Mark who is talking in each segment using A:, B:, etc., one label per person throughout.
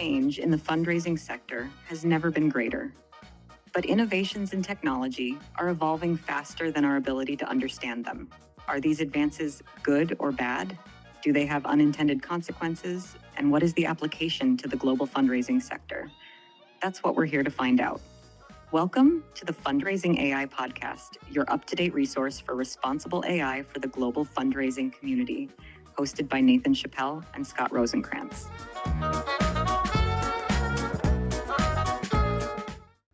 A: change in the fundraising sector has never been greater. But innovations in technology are evolving faster than our ability to understand them. Are these advances good or bad? Do they have unintended consequences? And what is the application to the global fundraising sector? That's what we're here to find out. Welcome to the Fundraising AI Podcast, your up-to-date resource for responsible AI for the global fundraising community, hosted by Nathan Chappell and Scott Rosenkrantz.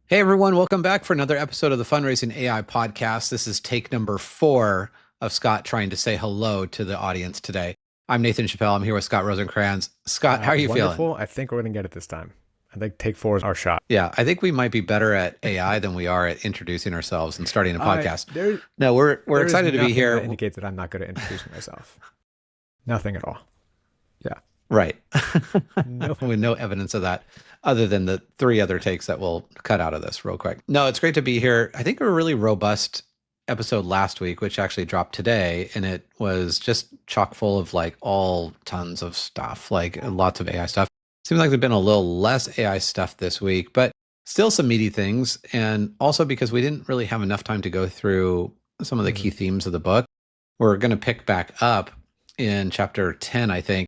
B: Hey everyone, welcome back for another episode of the Fundraising AI Podcast. This is take number 4 of Scott trying to say hello to the audience today. I'm Nathan Chappell. I'm here with Scott Rosenkrantz. Scott, how are you feeling?
C: I think we're going to get it this time. I think take 4 is our shot.
B: Yeah, I think we might be better at AI than we are at introducing ourselves and starting a podcast. No, we're excited to be here.
C: That indicates that I'm not good at introducing myself. Nothing at all. Yeah.
B: Right. With no evidence of that, other than the 3 other takes that we'll cut out of this real quick. No, it's great to be here. I think a really robust episode last week, which actually dropped today, and it was just chock full of like all tons of stuff, like lots of AI stuff. Seems like there's been a little less AI stuff this week, but still some meaty things. And also because we didn't really have enough time to go through some of the key themes of the book, we're going to pick back up in chapter 10, I think,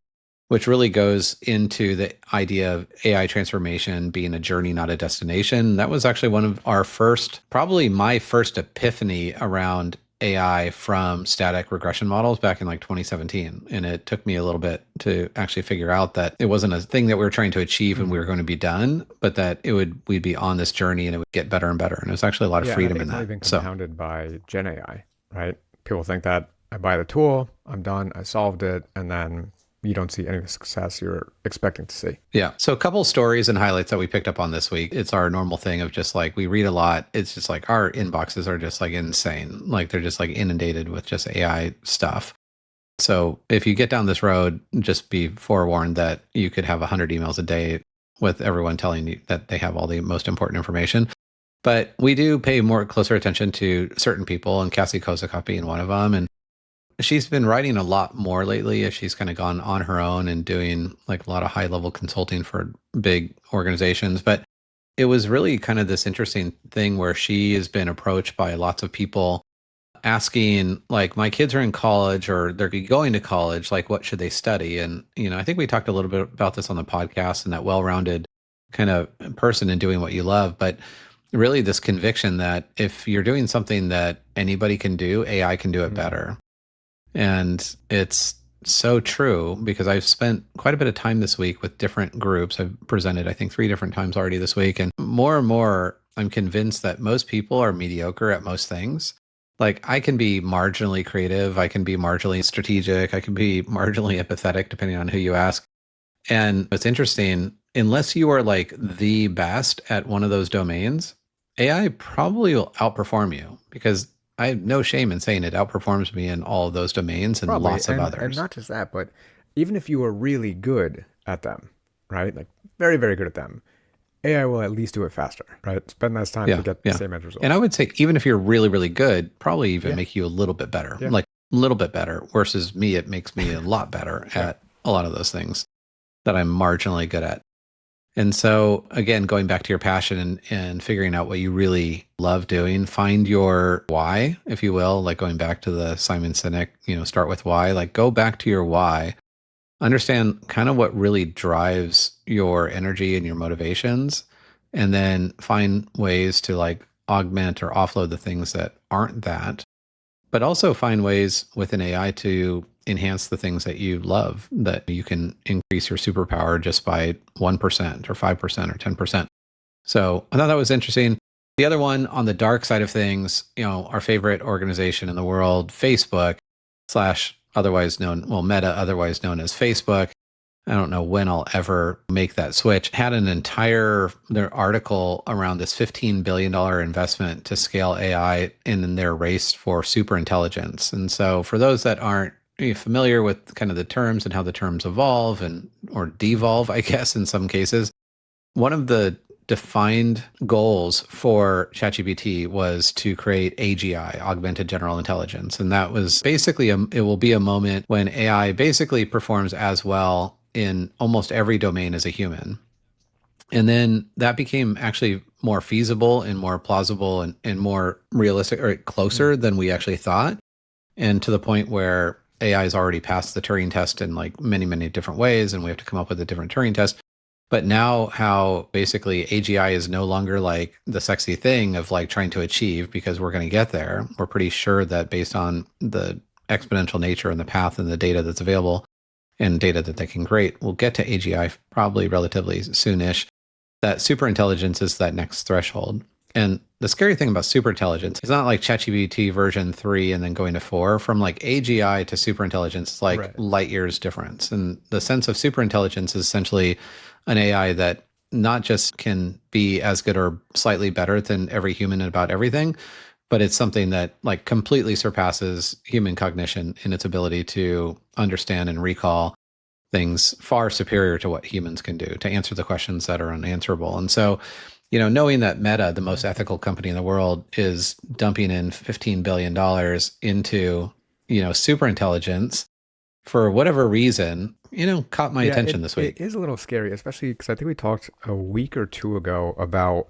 B: which really goes into the idea of AI transformation being a journey, not a destination. That was actually one of our first, probably my first epiphany around AI from static regression models back in like 2017. And it took me a little bit to actually figure out that it wasn't a thing that we were trying to achieve and we were going to be done, but that we'd be on this journey and it would get better and better. And there's actually a lot of freedom in that.
C: It's only been compounded by Gen AI, right? People think that I buy the tool, I'm done, I solved it, and then you don't see any of the success you're expecting to see.
B: Yeah. So a couple of stories and highlights that we picked up on this week. It's our normal thing of just like, we read a lot. It's just like our inboxes are just like insane. Like they're just like inundated with just AI stuff. So if you get down this road, just be forewarned that you could have 100 emails a day with everyone telling you that they have all the most important information. But we do pay more closer attention to certain people, and Cassie Kozakop being one of them. And she's been writing a lot more lately as she's kind of gone on her own and doing like a lot of high level consulting for big organizations. But it was really kind of this interesting thing where she has been approached by lots of people asking, like, my kids are in college or they're going to college, like, what should they study? And, you know, I think we talked a little bit about this on the podcast and that well-rounded kind of person in doing what you love. But really this conviction that if you're doing something that anybody can do, AI can do it better. And it's so true because I've spent quite a bit of time this week with different groups. I've presented, I think, 3 different times already this week. And more, I'm convinced that most people are mediocre at most things. Like I can be marginally creative. I can be marginally strategic. I can be marginally empathetic, depending on who you ask. And it's interesting, unless you are like the best at one of those domains, AI probably will outperform you because I have no shame in saying it outperforms me in all of those domains and lots of others.
C: And not just that, but even if you are really good at them, right? Like very, very good at them, AI will at least do it faster, right? Spend less time to get the same end result.
B: And I would say even if you're really, really good, probably even make you a little bit better, like a little bit better versus me. It makes me a lot better at a lot of those things that I'm marginally good at. And so again, going back to your passion and figuring out what you really love doing, find your why, if you will, like going back to the Simon Sinek, start with why, like go back to your why, understand kind of what really drives your energy and your motivations, and then find ways to like augment or offload the things that aren't that, but also find ways within AI to enhance the things that you love, that you can increase your superpower just by 1% or 5% or 10%. So I thought that was interesting. The other one on the dark side of things, our favorite organization in the world, Facebook / otherwise known, Meta, otherwise known as Facebook. I don't know when I'll ever make that switch. Had an entire their article around this $15 billion investment to scale AI in their race for super intelligence. And so for those that aren't familiar with kind of the terms and how the terms evolve or devolve, I guess, in some cases, one of the defined goals for ChatGPT was to create AGI, augmented general intelligence. And that was basically, it will be a moment when AI basically performs as well in almost every domain as a human. And then that became actually more feasible and more plausible and more realistic or closer than we actually thought. And to the point where AI has already passed the Turing test in like many, many different ways, and we have to come up with a different Turing test. But now how basically AGI is no longer like the sexy thing of like trying to achieve because we're going to get there. We're pretty sure that based on the exponential nature and the path and the data that's available and data that they can create, we'll get to AGI probably relatively soonish. That superintelligence is that next threshold. And the scary thing about superintelligence is not like ChatGPT version 3 and then going to 4. From like AGI to superintelligence, it's like light years difference. And the sense of superintelligence is essentially an AI that not just can be as good or slightly better than every human about everything, but it's something that like completely surpasses human cognition in its ability to understand and recall things far superior to what humans can do to answer the questions that are unanswerable. And so, knowing that Meta, the most ethical company in the world, is dumping in $15 billion into, superintelligence for whatever reason, caught my attention this week.
C: It is a little scary, especially because I think we talked a week or two ago about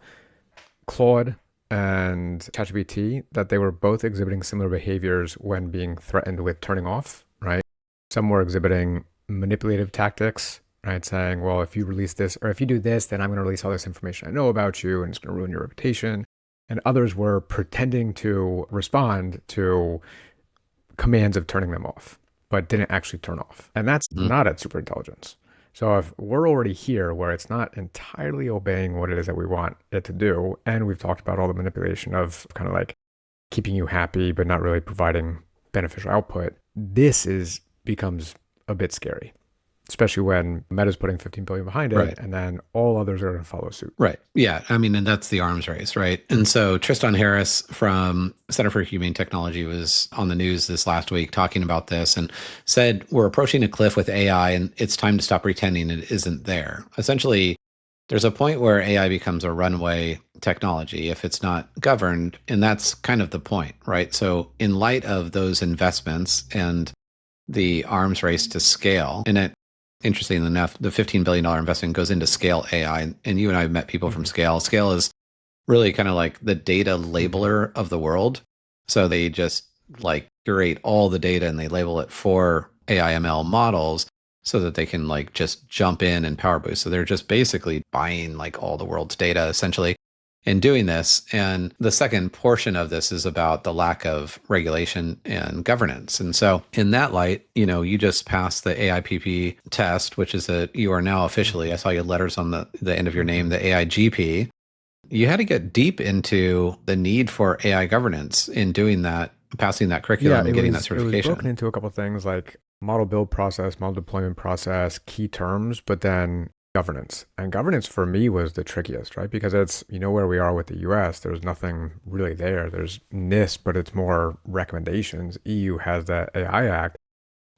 C: Claude and ChatGPT, that they were both exhibiting similar behaviors when being threatened with turning off, right? Some were exhibiting manipulative tactics, right? Saying, well, if you release this, or if you do this, then I'm going to release all this information I know about you, and it's going to ruin your reputation. And others were pretending to respond to commands of turning them off, but didn't actually turn off. And that's not at superintelligence. So if we're already here where it's not entirely obeying what it is that we want it to do, and we've talked about all the manipulation of kind of like keeping you happy, but not really providing beneficial output, this becomes a bit scary, especially when Meta's putting 15 billion behind it, and then all others are going to follow suit.
B: Right. Yeah. I mean, and that's the arms race, right? And so Tristan Harris from Center for Humane Technology was on the news this last week talking about this and said, we're approaching a cliff with AI and it's time to stop pretending it isn't there. Essentially, there's a point where AI becomes a runaway technology if it's not governed. And that's kind of the point, right? So in light of those investments and the arms race to scale, and interestingly enough, the $15 billion investment goes into Scale AI. And you and I have met people from Scale. Scale is really kind of like the data labeler of the world. So they just like curate all the data and they label it for AI ML models so that they can like just jump in and power boost. So they're just basically buying like all the world's data essentially in doing this. And the second portion of this is about the lack of regulation and governance. And so in that light, you just passed the AIPP test, which is you are now officially, I saw your letters on the end of your name, the AIGP. You had to get deep into the need for AI governance in doing that, passing that curriculum and getting that certification.
C: It was broken into a couple of things like model build process, model deployment process, key terms, but then governance. And governance for me was the trickiest, right? Because it's, where we are with the US, there's nothing really there. There's NIST, but it's more recommendations. EU has the AI Act.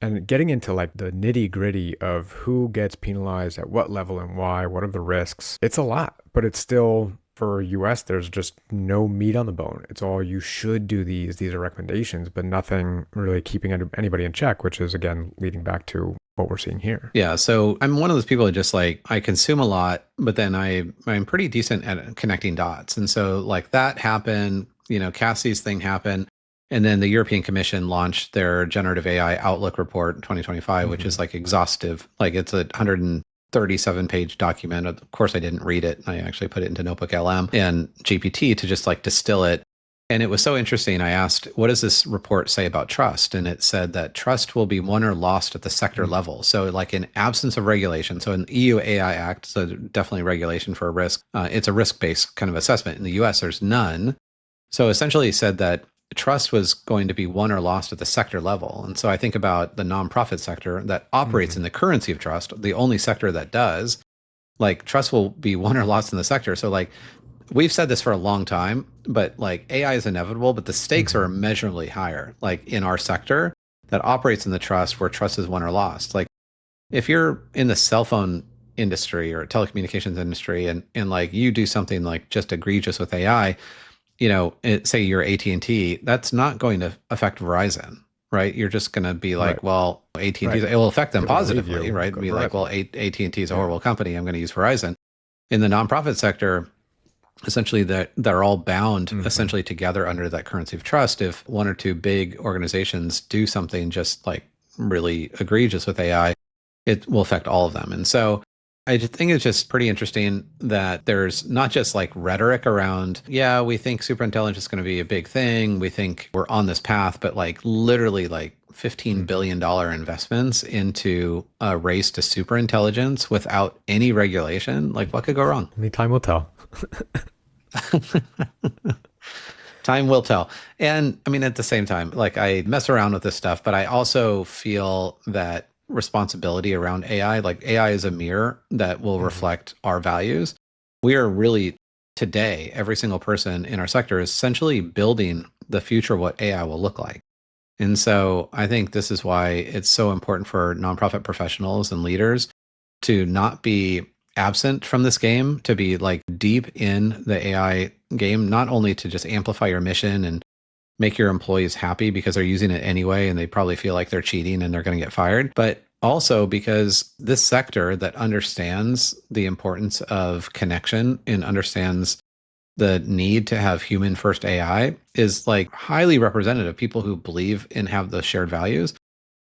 C: And getting into like the nitty gritty of who gets penalized at what level and why, what are the risks, it's a lot, but it's still, for US, there's just no meat on the bone. It's all, you should do these are recommendations, but nothing really keeping anybody in check, which is again, leading back to what we're seeing here.
B: Yeah. So I'm one of those people that just like, I consume a lot, but then I'm pretty decent at connecting dots. And so like that happened, Cassie's thing happened. And then the European Commission launched their generative AI outlook report in 2025, which is like exhaustive. Like it's a 137-page document. Of course, I didn't read it. I actually put it into Notebook LM and GPT to just like distill it. And it was so interesting. I asked, what does this report say about trust? And it said that trust will be won or lost at the sector level. So like in absence of regulation, so in the EU AI Act, so definitely regulation for a risk, it's a risk-based kind of assessment. In the US, there's none. So essentially it said that trust was going to be won or lost at the sector level. And so I think about the nonprofit sector that operates in the currency of trust, the only sector that does, like trust will be won or lost in the sector. So like we've said this for a long time, but like AI is inevitable, but the stakes are immeasurably higher, like in our sector that operates in the trust where trust is won or lost. Like if you're in the cell phone industry or telecommunications industry and like you do something like just egregious with AI, say you're AT&T, that's not going to affect Verizon, right? You're just going to be like, well, AT&T, it will affect them positively, right? Be like, well, AT&T is a horrible company. I'm going to use Verizon. In the nonprofit sector, essentially that they're all bound essentially together under that currency of trust. If one or two big organizations do something just like really egregious with AI, it will affect all of them. And so I just think it's just pretty interesting that there's not just like rhetoric around, yeah, we think superintelligence is going to be a big thing. We think we're on this path, but like literally like $15 billion investments into a race to superintelligence without any regulation. Like what could go wrong?
C: Only time will tell.
B: Time will tell. And I mean, at the same time, like I mess around with this stuff, but I also feel that responsibility around AI, like AI is a mirror that will reflect our values. We are really today, every single person in our sector is essentially building the future of what AI will look like. And so I think this is why it's so important for nonprofit professionals and leaders to not be absent from this game, to be like deep in the AI game, not only to just amplify your mission and make your employees happy because they're using it anyway and they probably feel like they're cheating and they're going to get fired, but also because this sector that understands the importance of connection and understands the need to have human first AI is like highly representative of people who believe and have the shared values.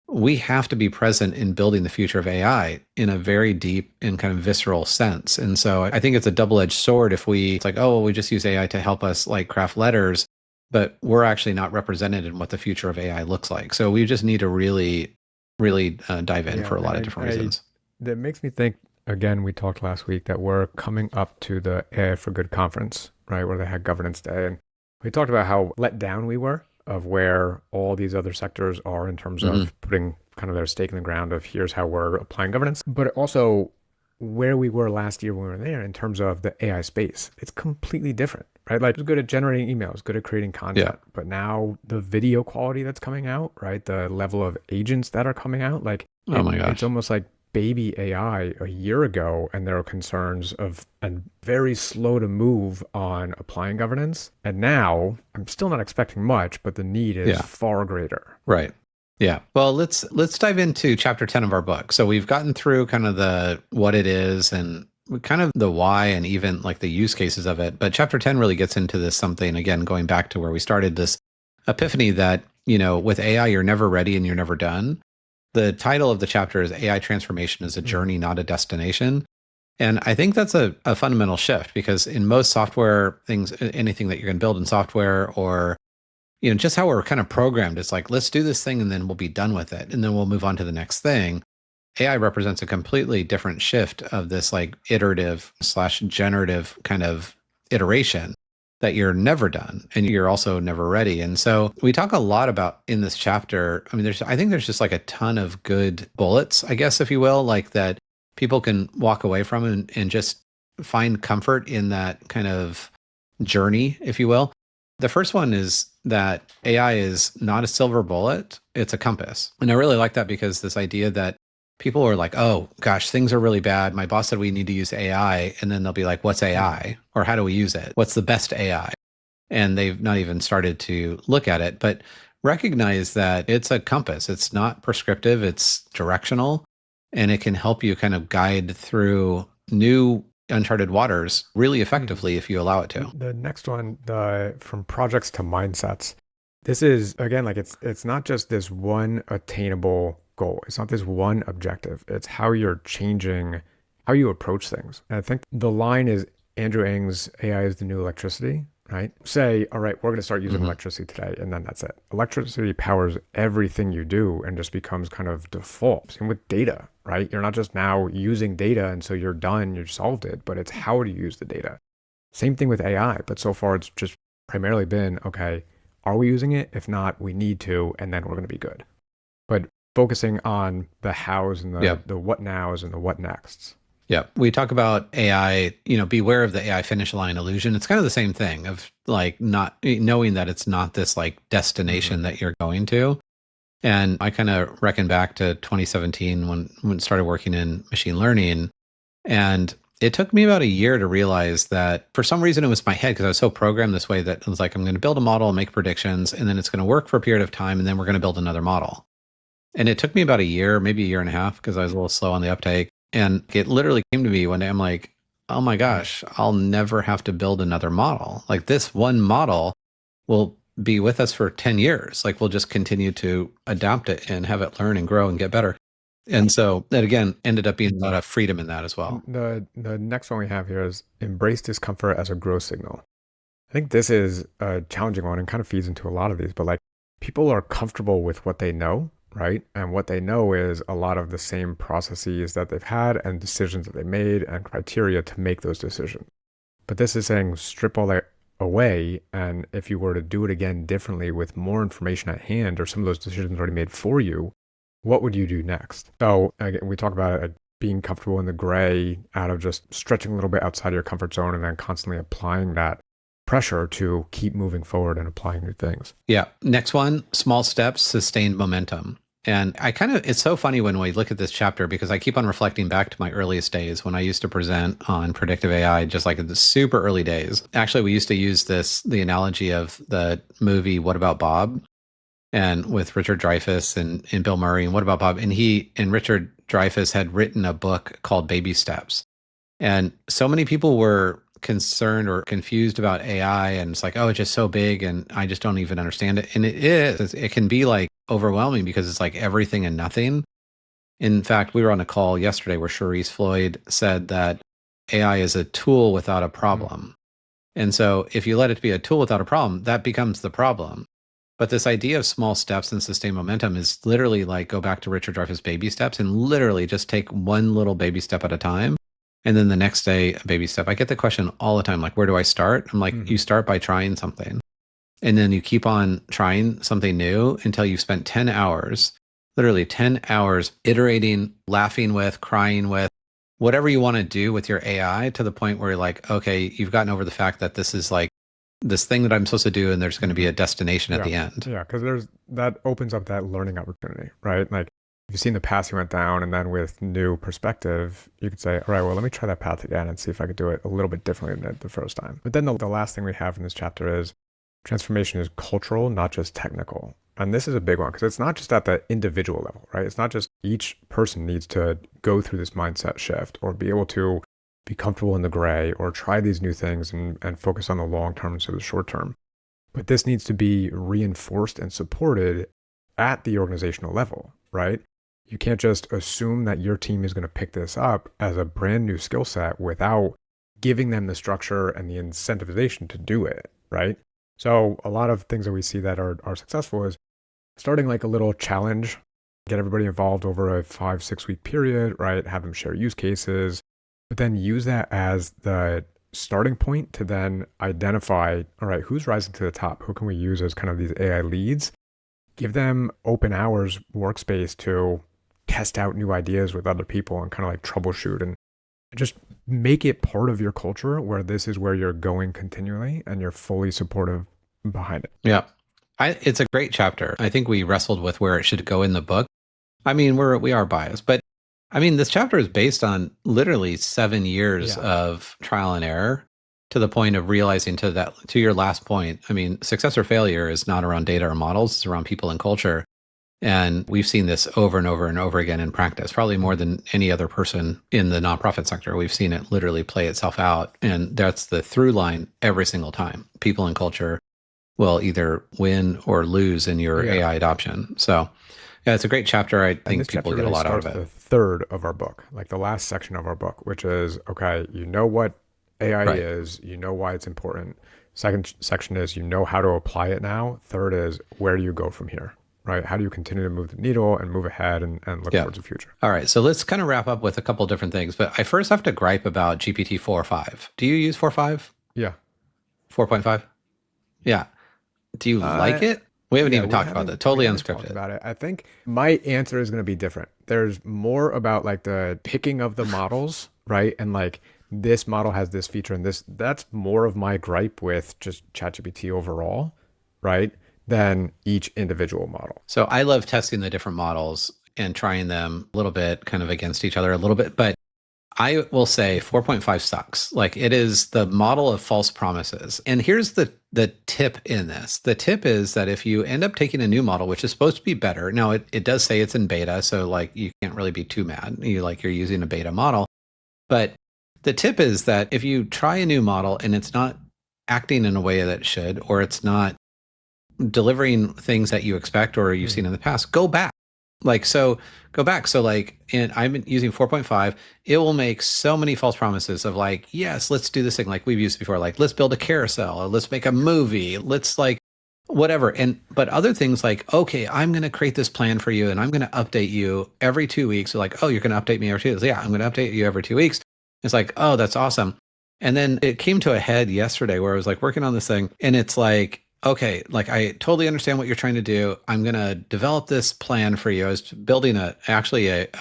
B: We have to be present in building the future of AI in a very deep and kind of visceral sense. And so I think it's a double-edged sword if it's like, oh, well, we just use AI to help us like craft letters, but we're actually not represented in what the future of AI looks like. So we just need to really dive in for a lot of different reasons.
C: That makes me think, again, we talked last week that we're coming up to the AI for Good conference, right, where they had Governance Day. And we talked about how let down we were of where all these other sectors are in terms of putting kind of their stake in the ground of here's how we're applying governance, but also where we were last year when we were there in terms of the AI space. It's completely different, right? Like, it's good at generating emails, good at creating content, but now the video quality that's coming out, right? The level of agents that are coming out, like,
B: oh my gosh,
C: it's almost like baby AI a year ago, and there are concerns of and very slow to move on applying governance. And now I'm still not expecting much, but the need is far greater.
B: Right. Yeah. Well, let's dive into chapter 10 of our book. So we've gotten through kind of the what it is and kind of the why and even like the use cases of it. But chapter 10 really gets into this something, again, going back to where we started, this epiphany that, you know, with AI, you're never ready and you're never done. The title of the chapter is AI Transformation is a Journey, Not a Destination. And I think that's a fundamental shift because in most software things, anything that you're going to build in software or, you know, just how we're kind of programmed, it's like, let's do this thing and then we'll be done with it. And then we'll move on to the next thing. AI represents a completely different shift of this like iterative / generative kind of iteration that you're never done and you're also never ready. And so we talk a lot about in this chapter. I mean, I think there's just like a ton of good bullets, I guess, if you will, like that people can walk away from and just find comfort in that kind of journey, if you will. The first one is that AI is not a silver bullet, it's a compass. And I really like that because this idea that people are like, oh gosh, things are really bad. My boss said we need to use AI. And then they'll be like, what's AI? Or how do we use it? What's the best AI? And they've not even started to look at it, but recognize that it's a compass. It's not prescriptive, it's directional, and it can help you kind of guide through new uncharted waters really effectively if you allow it to.
C: The next one, from projects to mindsets. This is, again, like it's not just this one attainable goal. It's not this one objective. It's how you're changing how you approach things. And I think the line is Andrew Ng's AI is the new electricity, right? Say, all right, we're going to start using electricity today, and then that's it. Electricity powers everything you do and just becomes kind of default. Same with data, right? You're not just now using data and so you're done, you've solved it, but it's how do you use the data. Same thing with AI, but so far it's just primarily been, okay, are we using it? If not, we need to, and then we're going to be good. But focusing on the hows and the what nows and the what nexts.
B: Yeah. We talk about AI, you know, beware of the AI finish line illusion. It's kind of the same thing of like not knowing that it's not this like destination that you're going to. And I kind of reckon back to 2017 when I started working in machine learning. And it took me about a year to realize that for some reason it was my head because I was so programmed this way that it was like, I'm going to build a model, make predictions, and then it's going to work for a period of time. And then we're going to build another model. And it took me about a year, maybe a year and a half, because I was a little slow on the uptake. And it literally came to me one day. I'm like, oh my gosh, I'll never have to build another model. Like this one model will be with us for 10 years. Like we'll just continue to adapt it and have it learn and grow and get better. And so that again ended up being a lot of freedom in that as well.
C: The next one we have here is embrace discomfort as a growth signal. I think this is a challenging one and kind of feeds into a lot of these, but like people are comfortable with what they know, right? And what they know is a lot of the same processes that they've had and decisions that they made and criteria to make those decisions. But this is saying strip all that away. And if you were to do it again differently with more information at hand or some of those decisions already made for you, what would you do next? So again, we talk about being comfortable in the gray out of just stretching a little bit outside of your comfort zone and then constantly applying that pressure to keep moving forward and applying new things.
B: Yeah. Next one, small steps, sustained momentum. And it's so funny when we look at this chapter because I keep on reflecting back to my earliest days when I used to present on predictive AI, just like in the super early days. Actually, we used to use the analogy of the movie, What About Bob? And with Richard Dreyfuss and Bill Murray and What About Bob? And Richard Dreyfuss had written a book called Baby Steps. And so many people were concerned or confused about AI and it's like, oh, it's just so big and I just don't even understand it. And it can be like overwhelming because it's like everything and nothing. In fact, we were on a call yesterday where Charisse Floyd said that AI is a tool without a problem. And so if you let it be a tool without a problem, that becomes the problem. But this idea of small steps and sustained momentum is literally like go back to Richard Dreyfuss baby steps and literally just take one little baby step at a time. And then the next day, a baby step. I get the question all the time, like, where do I start? I'm like, you start by trying something. And then you keep on trying something new until you've spent 10 hours, literally 10 hours iterating, laughing with, crying with, whatever you want to do with your AI to the point where you're like, okay, you've gotten over the fact that this is like this thing that I'm supposed to do and there's going to be a destination at the end.
C: Yeah, because that opens up that learning opportunity, right? Like, if you've seen the path you went down and then with new perspective, you could say, all right, well, let me try that path again and see if I could do it a little bit differently than the first time. But then the last thing we have in this chapter is transformation is cultural, not just technical. And this is a big one because it's not just at the individual level, right? It's not just each person needs to go through this mindset shift or be able to be comfortable in the gray or try these new things and focus on the long term instead of the short term. But this needs to be reinforced and supported at the organizational level, right? You can't just assume that your team is going to pick this up as a brand new skill set without giving them the structure and the incentivization to do it, right? So a lot of things that we see that are successful is starting like a little challenge, get everybody involved over a 5-6 week period, right? Have them share use cases, but then use that as the starting point to then identify, all right, who's rising to the top? Who can we use as kind of these AI leads? Give them open hours workspace to test out new ideas with other people and kind of like troubleshoot and just make it part of your culture where this is where you're going continually and you're fully supportive behind it.
B: Yeah. It's a great chapter. I think we wrestled with where it should go in the book. I mean, we are biased, but I mean, this chapter is based on literally 7 years of trial and error to the point of realizing to your last point. I mean, success or failure is not around data or models, it's around people and culture. And we've seen this over and over and over again in practice, probably more than any other person in the nonprofit sector. We've seen it literally play itself out. And that's the through line every single time. People and culture will either win or lose in your AI adoption. So yeah, it's a great chapter. I think people get a lot out of it.
C: The third of our book, like the last section of our book, which is, okay, you know what AI is, you know why it's important. Second section is, you know how to apply it now. Third is, where do you go from here? Right? How do you continue to move the needle and move ahead and look towards the future?
B: All right. So let's kind of wrap up with a couple different things. But I first have to gripe about GPT 4 or 5. Do you use 4 or 5?
C: Yeah.
B: 4.5? Yeah. Do you like it? We haven't even talked about that. Totally unscripted.
C: About it. I think my answer is going to be different. There's more about like the picking of the models, right? And like this model has this feature and this. That's more of my gripe with just ChatGPT overall, right? Than each individual model.
B: So I love testing the different models and trying them a little bit kind of against each other a little bit. But I will say 4.5 sucks. Like it is the model of false promises. And here's the tip in this. The tip is that if you end up taking a new model, which is supposed to be better, now it does say it's in beta. So like you can't really be too mad. You're using a beta model. But The tip is that if you try a new model and it's not acting in a way that it should, or it's not delivering things that you expect or you've seen in the past, go back. Go back. So I've been using 4.5. It will make so many false promises of like, yes, let's do this thing like we've used before. Like, let's build a carousel, or let's make a movie. Let's like whatever. But other things like, okay, I'm going to create this plan for you and I'm going to update you every 2 weeks. So like, oh, you're going to update me every 2 weeks. Yeah, I'm going to update you every 2 weeks. It's like, oh, that's awesome. And then it came to a head yesterday where I was like working on this thing and it's like, okay, like I totally understand what you're trying to do. I'm going to develop this plan for you. I was building a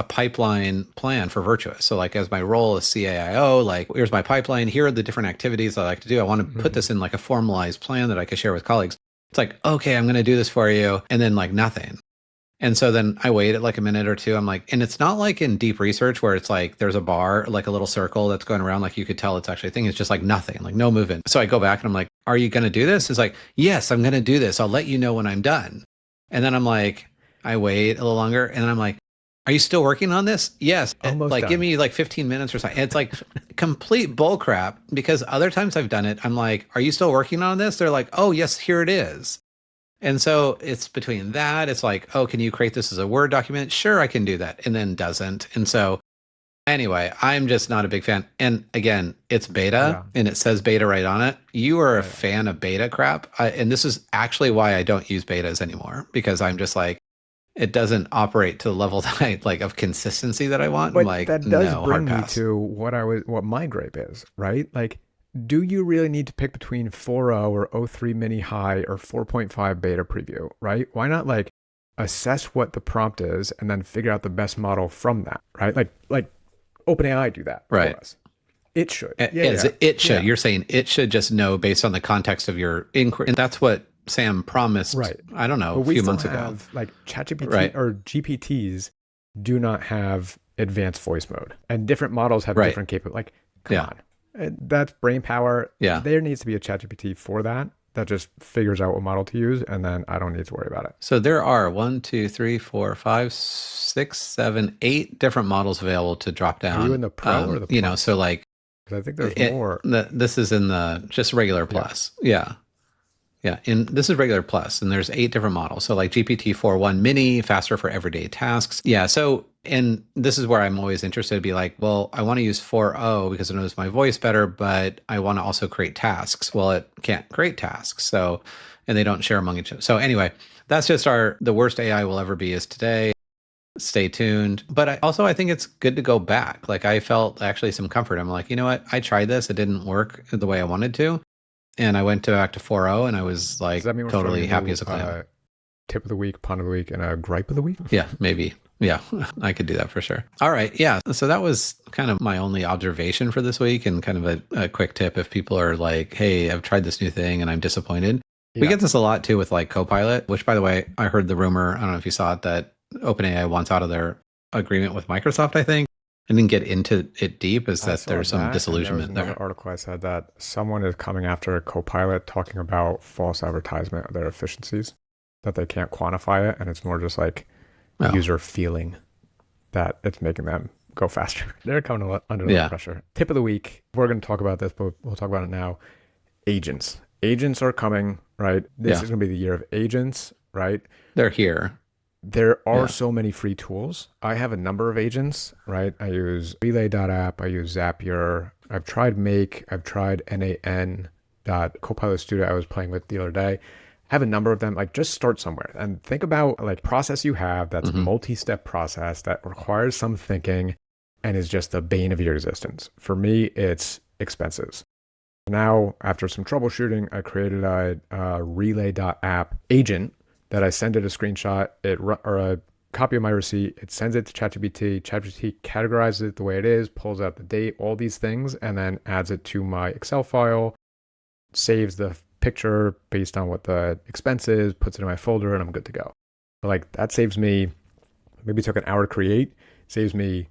B: pipeline plan for Virtuous. So like as my role as CAIO, like here's my pipeline. Here are the different activities I like to do. I want to put this in like a formalized plan that I could share with colleagues. It's like, okay, I'm going to do this for you. And then like nothing. And so then I waited like a minute or two. I'm like, and it's not like in deep research where it's like there's a bar, like a little circle that's going around, like you could tell it's actually a thing. It's just like nothing, like no movement. So I go back and I'm like, are you going to do this? It's like, yes, I'm going to do this. I'll let you know when I'm done. And then I'm like, I wait a little longer and then I'm like, are you still working on this? Yes.
C: Almost
B: like
C: done.
B: give me like 15 minutes or something. It's like complete bull crap because other times I've done it. I'm like, are you still working on this? They're like, oh yes, here it is. And so it's between that, it's like, oh, can you create this as a Word document? Sure, I can do that. And then doesn't. And so anyway, I'm just not a big fan. And again, it's beta and it says beta right on it. You are a fan of beta crap. And this is actually why I don't use betas anymore, because I'm just like, it doesn't operate to the level that I like of consistency that I want.
C: But
B: I'm like,
C: that does
B: no,
C: bring
B: hard
C: me
B: pass.
C: to what my gripe is, right? Like, do you really need to pick between 4.0 or 0.3 mini high or 4.5 beta preview, right? Why not like assess what the prompt is and then figure out the best model from that, right? Like OpenAI do that for us. It should.
B: It should. You're saying it should just know based on the context of your inquiry. And that's what Sam promised, I don't know, a few months ago.
C: Like ChatGPT or GPTs do not have advanced voice mode, and different models have different capabilities. Like, come on. That's brain power. There needs to be a ChatGPT for that just figures out what model to use, and then I don't need to worry about it.
B: So there are 1, 2, 3, 4, 5, 6, 7, 8 different models available to drop down.
C: Are you in the Pro or the Plus?
B: You know, so like,
C: because I think there's more.
B: This is in the just regular Plus. Yeah. And this is regular Plus, and there's 8 different models. So like GPT-4.1 mini, faster for everyday tasks. Yeah. So, and this is where I'm always interested to be like, well, I want to use 4.0 because it knows my voice better, but I want to also create tasks. Well, it can't create tasks. So, and they don't share among each other. So anyway, that's just the worst AI will ever be is today. Stay tuned. But I think it's good to go back. Like I felt actually some comfort. I'm like, you know what? I tried this. It didn't work the way I wanted to. And I went back to 4.0 and I was like totally happy as a clam.
C: Tip of the week, pun of the week, and a gripe of the week?
B: Yeah, maybe. Yeah, I could do that for sure. All right. Yeah. So that was kind of my only observation for this week and kind of a quick tip if people are like, hey, I've tried this new thing and I'm disappointed. We get this a lot too with like Copilot, which by the way, I heard the rumor, I don't know if you saw it, that OpenAI wants out of their agreement with Microsoft, I think. I didn't get into it deep, is that there's some disillusionment there.
C: Another article I said that someone is coming after Copilot talking about false advertisement of their efficiencies, that they can't quantify it, and it's more just like user feeling that it's making them go faster. They're coming under the pressure. Tip of the week, we're going to talk about this, but we'll talk about it now. Agents. Agents are coming, right? This is going to be the year of agents, right?
B: They're here.
C: There are so many free tools. I have a number of agents, right? I use relay.app, I use Zapier, I've tried Make, I've tried NAN. Copilot Studio I was playing with the other day. I have a number of them. Like, just start somewhere and think about like process you have that's multi-step process that requires some thinking and is just the bane of your existence. For me, it's expenses. Now, after some troubleshooting, I created a relay.app agent that I send it a screenshot or a copy of my receipt. It sends it to ChatGPT. ChatGPT categorizes it the way it is, pulls out the date, all these things, and then adds it to my Excel file, saves the picture based on what the expense is, puts it in my folder, and I'm good to go. But like, that saves me, maybe took an hour to create, saves me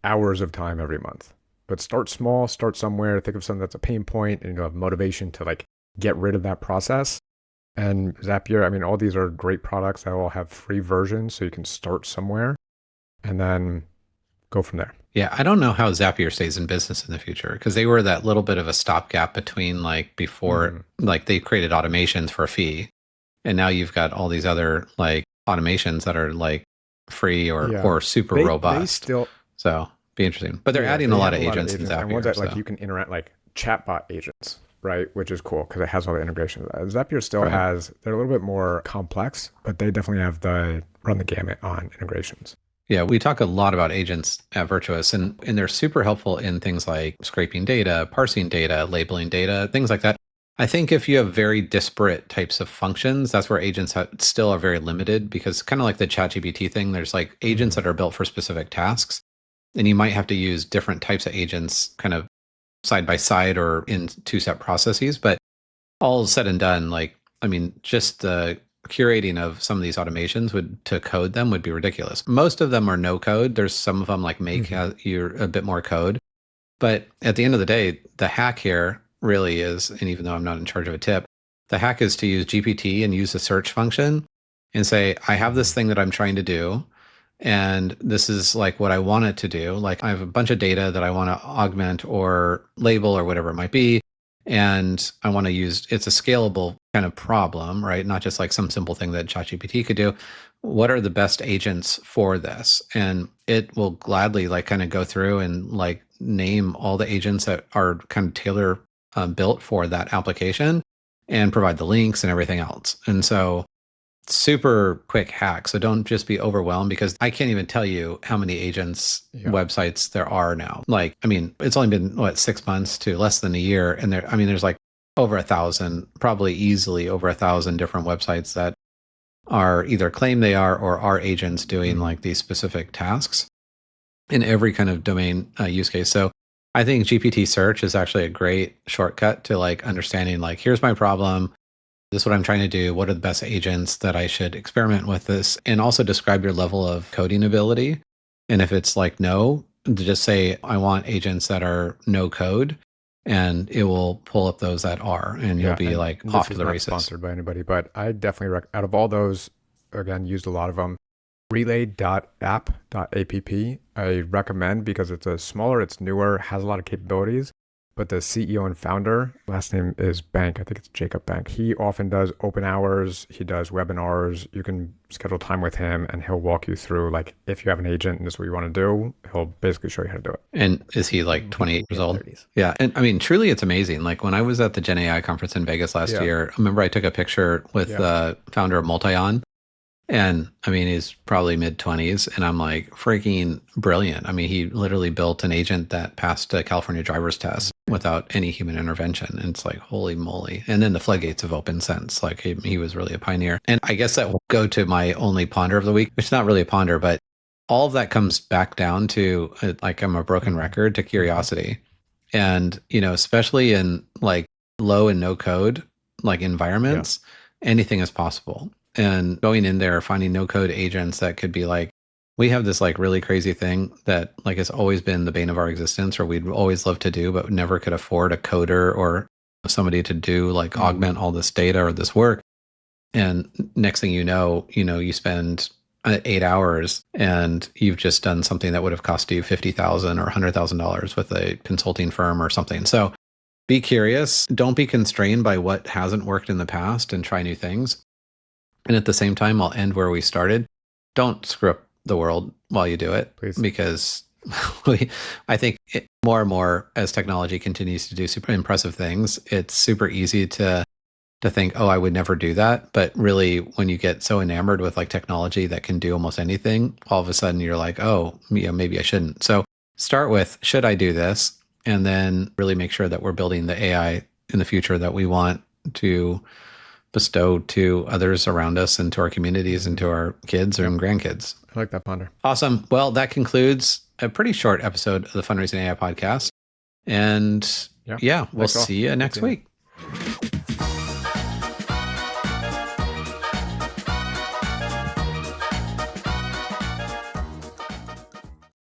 C: hours of time every month. But start small, start somewhere, think of something that's a pain point, and you'll have motivation to like get rid of that process. And Zapier, I mean, all these are great products that all have free versions, so you can start somewhere and then go from there.
B: Yeah, I don't know how Zapier stays in business in the future because they were that little bit of a stopgap between like before, like they created automations for a fee. And now you've got all these other like automations that are like free or super robust.
C: They still,
B: so be interesting. But they're adding a lot of agents in Zapier.
C: And ones that like you can interact, like chatbot agents, right? Which is cool because it has all the integrations. Zapier still has, they're a little bit more complex, but they definitely have run the gamut on integrations.
B: Yeah, we talk a lot about agents at Virtuous, and they're super helpful in things like scraping data, parsing data, labeling data, things like that. I think if you have very disparate types of functions, that's where agents still are very limited because kind of like the ChatGPT thing, there's like agents that are built for specific tasks, and you might have to use different types of agents kind of side by side or in two-step processes. But all said and done, like, I mean, just the curating of some of these automations to code them would be ridiculous. Most of them are no code. There's some of them like make you a bit more code. But at the end of the day, the hack here really is, and even though I'm not in charge of a tip, the hack is to use GPT and use the search function and say, I have this thing that I'm trying to do. And this is like what I want it to do. Like I have a bunch of data that I want to augment or label or whatever it might be. And I want to use, it's a scalable kind of problem, right? Not just like some simple thing that ChatGPT could do. What are the best agents for this? And it will gladly like kind of go through and like name all the agents that are kind of tailor built for that application and provide the links and everything else. And so super quick hack. So don't just be overwhelmed because I can't even tell you how many agents websites there are now. Like, I mean, it's only been 6 months to less than a year. And there's like over 1,000, probably easily over 1,000 different websites that are either claim they are or are agents doing like these specific tasks in every kind of domain use case. So I think GPT search is actually a great shortcut to like understanding like, here's my problem. This is what I'm trying to do. What are the best agents that I should experiment with this? And also describe your level of coding ability. And if it's like no, just say, I want agents that are no code, and it will pull up those that are, and you'll be like off to the races.
C: Sponsored by anybody, but I definitely, out of all those, again, used a lot of them. Relay.app.app, I recommend because it's it's newer, has a lot of capabilities. But the CEO and founder, last name is Bank. I think it's Jacob Bank. He often does open hours. He does webinars. You can schedule time with him and he'll walk you through, like, if you have an agent and this is what you want to do, he'll basically show you how to do it.
B: And is he like 28 years old? 30s. Yeah. And I mean, truly, it's amazing. Like when I was at the Gen AI conference in Vegas last year, I remember I took a picture with the founder of Multion. And I mean, he's probably mid-20s, and I'm like, freaking brilliant. I mean, he literally built an agent that passed a California driver's test without any human intervention. And it's like, holy moly. And then the floodgates have opened since. Like, he was really a pioneer. And I guess that will go to my only ponder of the week, which is not really a ponder, but all of that comes back down to, like, I'm a broken record, to curiosity. And, you know, especially in like low and no code, like environments, anything is possible. And going in there, finding no code agents that could be like, we have this like really crazy thing that like has always been the bane of our existence, or we'd always love to do, but never could afford a coder or somebody to do like augment all this data or this work. And next thing you know, you spend 8 hours and you've just done something that would have cost you $50,000 or $100,000 with a consulting firm or something. So be curious. Don't be constrained by what hasn't worked in the past, and try new things. And at the same time, I'll end where we started. Don't screw up the world while you do it.
C: Please.
B: Because I think more and more as technology continues to do super impressive things, it's super easy to think, oh, I would never do that. But really, when you get so enamored with like technology that can do almost anything, all of a sudden you're like, oh, maybe I shouldn't. So start with, should I do this? And then really make sure that we're building the AI in the future that we want to bestow to others around us and to our communities and to our kids or grandkids.
C: I like that ponder.
B: Awesome. Well, that concludes a pretty short episode of the Fundraising AI podcast. And we'll see you next week.